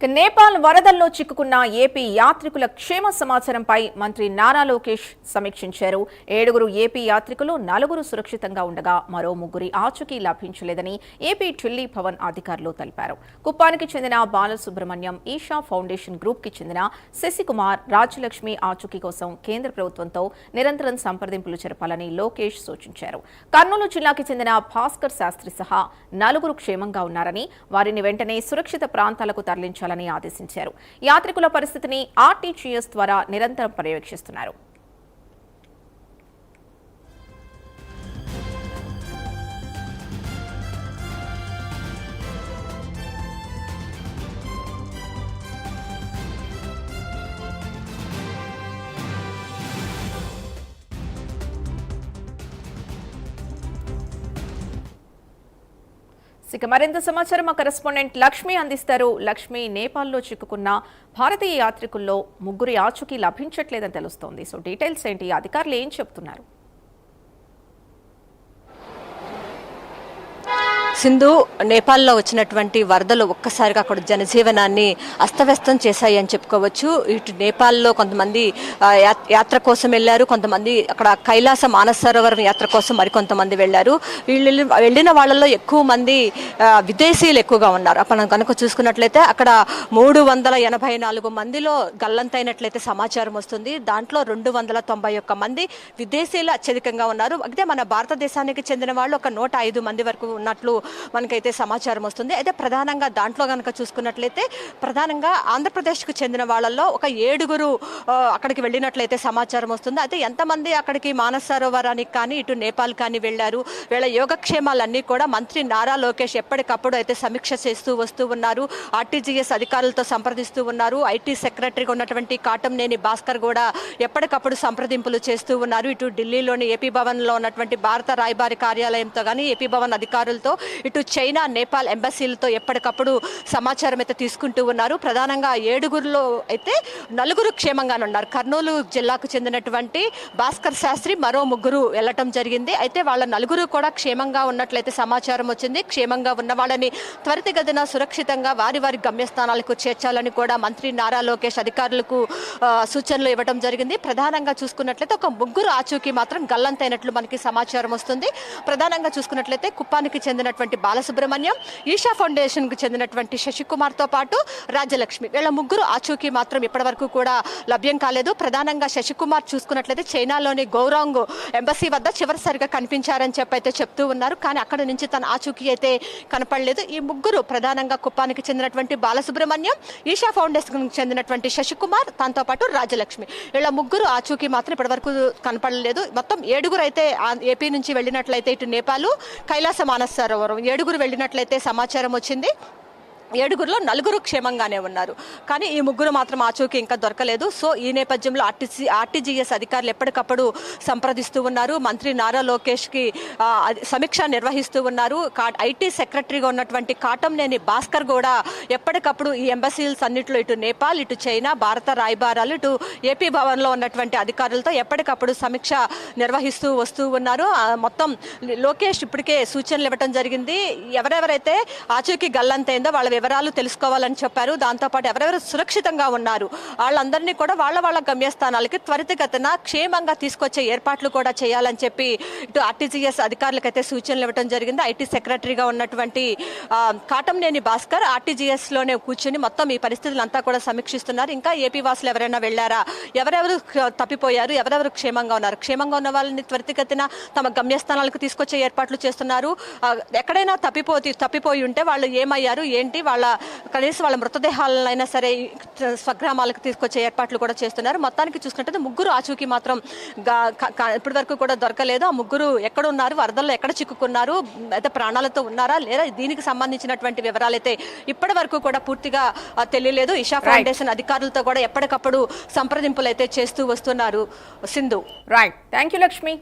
నేపాల్ వరదల్లో చిక్కుకున్న ఏపీ యాత్రికుల క్షేమ సమాచారంపై మంత్రి నారా లోకేష్ సమీక్షించారు. 7 ఏపీ యాత్రికులు 4 సురక్షితంగా ఉండగా మరో 3 ఆచూకీ లభించలేదని ఏపీ ఢిల్లీ భవన్ అధికారులు తెలిపారు. కుప్పానికి చెందిన బాలసుబ్రహ్మణ్యం, ఈషా ఫౌండేషన్ గ్రూప్ కి చెందిన శశికుమార్, రాజ్యలక్ష్మి ఆచూకీ కోసం కేంద్ర ప్రభుత్వంతో నిరంతరం సంప్రదింపులు జరపాలని లోకేష్ సూచించారు. కర్నూలు జిల్లాకి చెందిన భాస్కర్ శాస్త్రి సహా 4 క్షేమంగా ఉన్నారని, వారిని వెంటనే సురక్షిత ప్రాంతాలకు తరలించాలని ఆదేశించారు. యాత్రికుల పరిస్థితిని ఆర్టీజీఎస్ ద్వారా నిరంతరం పర్యవేక్షిస్తున్నారు. ఇక మరింత సమాచారం మా కరెస్పాండెంట్ లక్ష్మి అందిస్తారు. లక్ష్మి, నేపాల్లో చిక్కుకున్న భారతీయ యాత్రికుల్లో 3 ఆచూకీ లభించట్లేదని తెలుస్తోంది. సో డీటెయిల్స్ ఏంటి? అధికారులు ఏం చెప్తున్నారు? సింధు, నేపాల్లో వచ్చినటువంటి వరదలు ఒక్కసారిగా అక్కడ జనజీవనాన్ని అస్తవ్యస్తం చేశాయి అని చెప్పుకోవచ్చు. ఇటు నేపాల్లో కొంతమంది యాత్ర కోసం వెళ్లారు, కొంతమంది అక్కడ కైలాస మానస సరోవరం యాత్ర కోసం మరికొంతమంది వెళ్లారు. వెళ్ళిన వాళ్ళలో ఎక్కువ మంది విదేశీయులు ఎక్కువగా ఉన్నారు. మనం కనుక చూసుకున్నట్లయితే అక్కడ 384 మందిలో గల్లంతైనట్లయితే సమాచారం వస్తుంది. దాంట్లో 291 మంది విదేశీయులు అత్యధికంగా ఉన్నారు. అయితే మన భారతదేశానికి చెందిన వాళ్ళు ఒక 105 మంది వరకు ఉన్నట్లు మనకైతే సమాచారం వస్తుంది. అయితే ప్రధానంగా దాంట్లో కనుక చూసుకున్నట్లయితే ప్రధానంగా ఆంధ్రప్రదేశ్కు చెందిన వాళ్ళల్లో ఒక 7 అక్కడికి వెళ్ళినట్లయితే సమాచారం వస్తుంది. అయితే ఎంతమంది అక్కడికి మానస సరోవరానికి కానీ ఇటు నేపాల్ కానీ వెళ్లారు, వీళ్ళ యోగక్షేమాలన్నీ కూడా మంత్రి నారా లోకేష్ ఎప్పటికప్పుడు అయితే సమీక్ష చేస్తూ వస్తూ ఉన్నారు. ఆర్టీజీఎస్ అధికారులతో సంప్రదిస్తూ ఉన్నారు. ఐటీ సెక్రటరీగా ఉన్నటువంటి కాటంనేని భాస్కర్ కూడా ఎప్పటికప్పుడు సంప్రదింపులు చేస్తూ ఉన్నారు. ఇటు ఢిల్లీలోని ఏపీ భవన్లో ఉన్నటువంటి భారత రాయబారి కార్యాలయంతో కానీ ఏపీ భవన్ అధికారులతో, ఇటు చైనా, నేపాల్ ఎంబసీలతో ఎప్పటికప్పుడు సమాచారం అయితే తీసుకుంటూ ఉన్నారు. ప్రధానంగా 7 అయితే 4 క్షేమంగానే ఉన్నారు. కర్నూలు జిల్లాకు చెందినటువంటి భాస్కర్ శాస్త్రి, మరో 3 వెళ్లటం జరిగింది. అయితే వాళ్ళ 4 కూడా క్షేమంగా ఉన్నట్లయితే సమాచారం వచ్చింది. క్షేమంగా ఉన్న వాళ్ళని త్వరితగతిన సురక్షితంగా వారి గమ్యస్థానాలకు చేర్చాలని కూడా మంత్రి నారా లోకేష్ అధికారులకు సూచనలు ఇవ్వడం జరిగింది. ప్రధానంగా చూసుకున్నట్లయితే ఒక 3 ఆచూకీ మాత్రం గల్లంతైనట్లు మనకి సమాచారం వస్తుంది. ప్రధానంగా చూసుకున్నట్లయితే కుప్పానికి చెందినటువంటి బాలసుబ్రహ్మణ్యం, ఈషా ఫౌండేషన్ కు చెందినటువంటి శశికుమార్ తో పాటు రాజ్యలక్ష్మి, వీళ్ళ 3 ఆచూకీ మాత్రం ఇప్పటి వరకు కూడా లభ్యం కాలేదు. ప్రధానంగా శశికుమార్ చూసుకున్నట్లయితే చైనాలోని గౌరాంగ్ ఎంబసీ వద్ద చివరిసారిగా కనిపించారని చెప్పైతే చెప్తూ ఉన్నారు. కానీ అక్కడ నుంచి తన ఆచూకీ అయితే కనపడలేదు. ఈ 3 ప్రధానంగా కుప్పానికి చెందినటువంటి బాలసుబ్రహ్మణ్యం, ఈషా ఫౌండేషన్ కు చెందినటువంటి శశికుమార్, దాంతో పాటు రాజ్యలక్ష్మి, వీళ్ళ 3 ఆచూకీ మాత్రం ఇప్పటి వరకు కనపడలేదు. మొత్తం 7 అయితే ఏపీ నుంచి వెళ్ళినట్లయితే ఇటు నేపాల్, కైలాస మానస సరోవరం 7 వెళ్ళినట్లయితే సమాచారం వచ్చింది. 7లో 4 క్షేమంగానే ఉన్నారు. కానీ ఈ 3 మాత్రం ఆచూకీ ఇంకా దొరకలేదు. సో ఈ నేపథ్యంలో ఆర్టీజీఎస్ అధికారులు ఎప్పటికప్పుడు సంప్రదిస్తూ ఉన్నారు. మంత్రి నారా లోకేష్కి సమీక్ష నిర్వహిస్తూ ఉన్నారు. ఐటీ సెక్రటరీగా ఉన్నటువంటి కాటంనేని భాస్కర్ కూడా ఎప్పటికప్పుడు ఈ ఎంబసీల్స్ అన్నింటిలో ఇటు నేపాల్, ఇటు చైనా, భారత రాయబారాలు, ఇటు ఏపీ భవన్లో ఉన్నటువంటి అధికారులతో ఎప్పటికప్పుడు సమీక్ష నిర్వహిస్తూ వస్తూ ఉన్నారు. మొత్తం లోకేష్ ఇప్పటికే సూచనలు ఇవ్వడం జరిగింది. ఎవరెవరైతే ఆచూకీ గల్లంతైందో వాళ్ళ వివరాలు తెలుసుకోవాలని చెప్పారు. దాంతోపాటు ఎవరెవరు సురక్షితంగా ఉన్నారు వాళ్ళందరినీ కూడా వాళ్ళ గమ్యస్థానాలకి త్వరితగతిన క్షేమంగా తీసుకొచ్చే ఏర్పాట్లు కూడా చేయాలని చెప్పి ఇటు ఆర్టీజీఎస్ అధికారులకైతే సూచనలు ఇవ్వడం జరిగింది. ఐటీ సెక్రటరీగా ఉన్నటువంటి కాటంనేని భాస్కర్ ఆర్టీజీఎస్ లోనే కూర్చుని మొత్తం ఈ పరిస్థితులంతా కూడా సమీక్షిస్తున్నారు. ఇంకా ఏపీ వాసులు ఎవరైనా వెళ్లారా, ఎవరెవరు తప్పిపోయారు, ఎవరెవరు క్షేమంగా ఉన్నారు, క్షేమంగా ఉన్న వాళ్ళని త్వరితగతిన తమ గమ్యస్థానాలకు తీసుకొచ్చే ఏర్పాట్లు చేస్తున్నారు. ఎక్కడైనా తప్పిపోయి ఉంటే వాళ్ళు ఏమయ్యారు ఏంటి, కనీసం వాళ్ళ మృతదేహాలైనా సరే స్వగ్రామాలకు తీసుకొచ్చే ఏర్పాట్లు కూడా చేస్తున్నారు. మొత్తానికి చూసుకుంటే 3 ఆచూకీ మాత్రం ఇప్పటి వరకు కూడా దొరకలేదు. ఆ 3 ఎక్కడ ఉన్నారు, వరదల్లో ఎక్కడ చిక్కుకున్నారు, అయితే ప్రాణాలతో ఉన్నారా లేదా, దీనికి సంబంధించినటువంటి వివరాలైతే ఇప్పటి వరకు కూడా పూర్తిగా తెలియలేదు. ఈషా ఫౌండేషన్ అధికారులతో కూడా ఎప్పటికప్పుడు సంప్రదింపులు అయితే చేస్తూ వస్తున్నారు. Sindhu. Right, thank you Lakshmi.